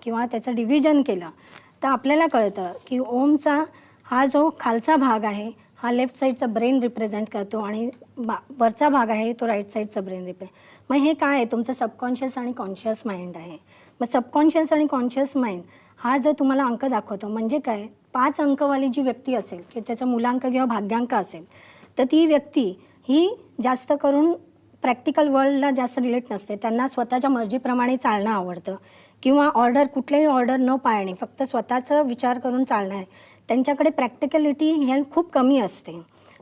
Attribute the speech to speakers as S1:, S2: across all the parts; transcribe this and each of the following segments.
S1: किंवा त्याचं डिव्हिजन केलं तर आपल्याला कळतं की ओमचा हा जो खालचा भाग आहे हा लेफ्ट साईडचा ब्रेन रिप्रेझेंट करतो आणि वरचा भाग आहे तो राईट साईडचा ब्रेन रिप्रेझेंट। मग हे काय आहे, तुमचं सबकॉन्शियस आणि कॉन्शियस माइंड आहे। मग सबकॉन्शियस आणि कॉन्शियस माइंड हा जर तुम्हाला अंक दाखवतो म्हणजे काय, 5 अंकवाली जी व्यक्ती असेल की त्याचा मूलांक किंवा भाग्यांक असेल तर ती व्यक्ती ही जास्त करून प्रॅक्टिकल वर्ल्डला जास्त रिलेट नसते। त्यांना स्वतःच्या मर्जीप्रमाणे चालणं आवडतं किंवा कुठल्याही ऑर्डर न पाळणे, फक्त स्वतःचा विचार करून चालणं आहे, त्यांच्याकडे प्रॅक्टिकलिटी हे खूप कमी असते।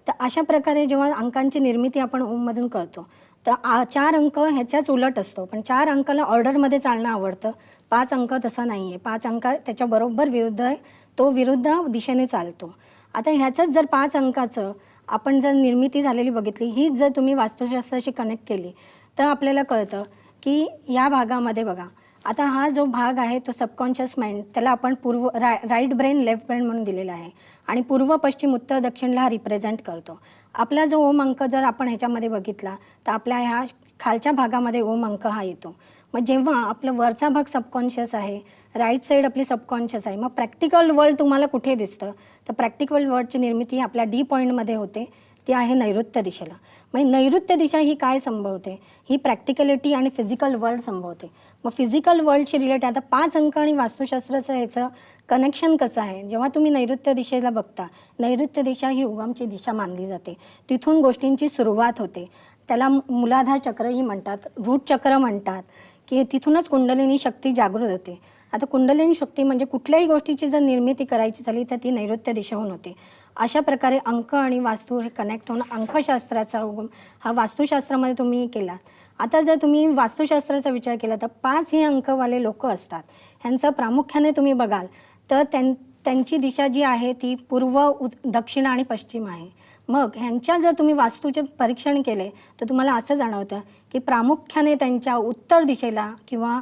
S1: तर अशा प्रकारे जेव्हा अंकांची निर्मिती आपण ओममधून करतो तर 4 अंक ह्याच्याच उलट असतो, पण 4 अंकाला ऑर्डरमध्ये चालणं आवडतं, 5 अंक तसं नाही आहे, 5 अंक त्याच्या बरोबर विरुद्ध आहे, तो विरुद्ध दिशेने चालतो। आता ह्याचंच जर 5 अंकाचं आपण जर निर्मिती झालेली बघितली, ही जर तुम्ही वास्तुशास्त्राशी कनेक्ट केली तर आपल्याला कळतं की या भागामध्ये बघा, आता हा जो भाग आहे तो सबकॉन्शियस माइंड, त्याला आपण राईट ब्रेन लेफ्ट ब्रेन म्हणून दिलेला आहे आणि पूर्व पश्चिम उत्तर दक्षिणला हा रिप्रेझेंट करतो। आपला जो ओम अंक जर आपण ह्याच्यामध्ये बघितला तर आपल्या ह्या खालच्या भागामध्ये ओम अंक हा येतो। मग जेव्हा आपलं वरचा भाग सबकॉन्शियस आहे, राईट साईड आपली सबकॉन्शियस आहे, मग प्रॅक्टिकल वर्ल्ड तुम्हाला कुठे दिसतं, तर प्रॅक्टिकल वर्ल्डची निर्मिती आपल्या डी पॉईंटमध्ये होते, ती आहे नैऋत्य दिशेला। म्हणजे नैऋत्य दिशा ही काय संभवते, ही प्रॅक्टिकलिटी आणि फिजिकल वर्ल्ड संभवते। मग फिजिकल वर्ल्डशी रिलेटेड आता 5 अंक आणि वास्तुशास्त्राचं ह्याचं कनेक्शन कसं आहे, जेव्हा तुम्ही नैऋत्य दिशेला बघता, नैऋत्य दिशा ही उगमची दिशा मानली जाते, तिथून गोष्टींची सुरुवात होते, त्याला मूलाधार चक्रही म्हणतात, रूट चक्र म्हणतात, की तिथूनच कुंडलिनी शक्ती जागृत होते। आता कुंडलिनी शक्ती म्हणजे कुठल्याही गोष्टीची जर निर्मिती करायची झाली तर ती नैऋत्य दिशेहून होते। अशा प्रकारे अंक आणि वास्तू हे कनेक्ट होऊन अंकशास्त्राचा उगम हा वास्तुशास्त्रामध्ये तुम्ही केला। आता जर तुम्ही वास्तुशास्त्राचा विचार केला तर 5 हे अंकवाले लोक असतात, ह्यांचं प्रामुख्याने तुम्ही बघाल तर त्यांची दिशा जी आहे ती पूर्व, दक्षिण आणि पश्चिम आहे। मग ह्यांच्या जर तुम्ही वास्तूचे परीक्षण केले तर तुम्हाला असं जाणवतं की प्रामुख्याने त्यांच्या उत्तर दिशेला किंवा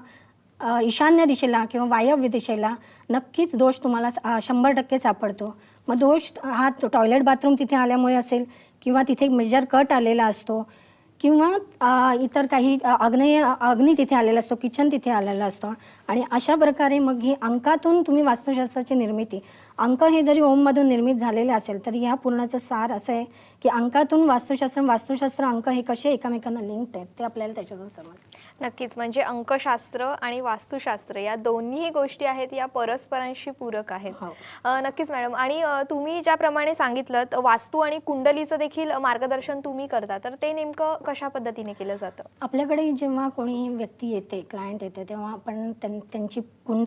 S1: ईशान्य दिशेला किंवा वायव्य दिशेला नक्कीच दोष तुम्हाला 100% सापडतो। मग दोष हा टॉयलेट बाथरूम तिथे आल्यामुळे असेल किंवा तिथे मेजर कट आलेला असतो किंवा इतर काही अग्नी तिथे आलेला असतो, किचन तिथे आलेला असतो आणि अशा प्रकारे मग ही अंकातून तुम्ही वास्तुशास्त्राची निर्मिती, अंक हे जरी ओममधून निर्मित झालेले असेल तरी ह्या पूर्णाचं सार असं आहे की अंकातून वास्तुशास्त्र अंक हे कसे एकमेकांना लिंक्ड आहेत ते आपल्याला त्याच्यातून समजतं।
S2: नक्कीच, म्हणजे अंकशास्त्र आणि वास्तुशास्त्र या दोन्ही गोष्टी आहेत या परस्परांशी पूरक आहेत। नक्कीच मॅडम, आणि तुम्ही ज्याप्रमाणे सांगितलं वास्तू आणि कुंडलीचं देखील मार्गदर्शन तुम्ही करता, तर ते नेमकं कशा पद्धतीने केलं जातं?
S1: आपल्याकडे जेव्हा कोणी व्यक्ती येते, क्लायंट येते, तेव्हा आपण त्यांची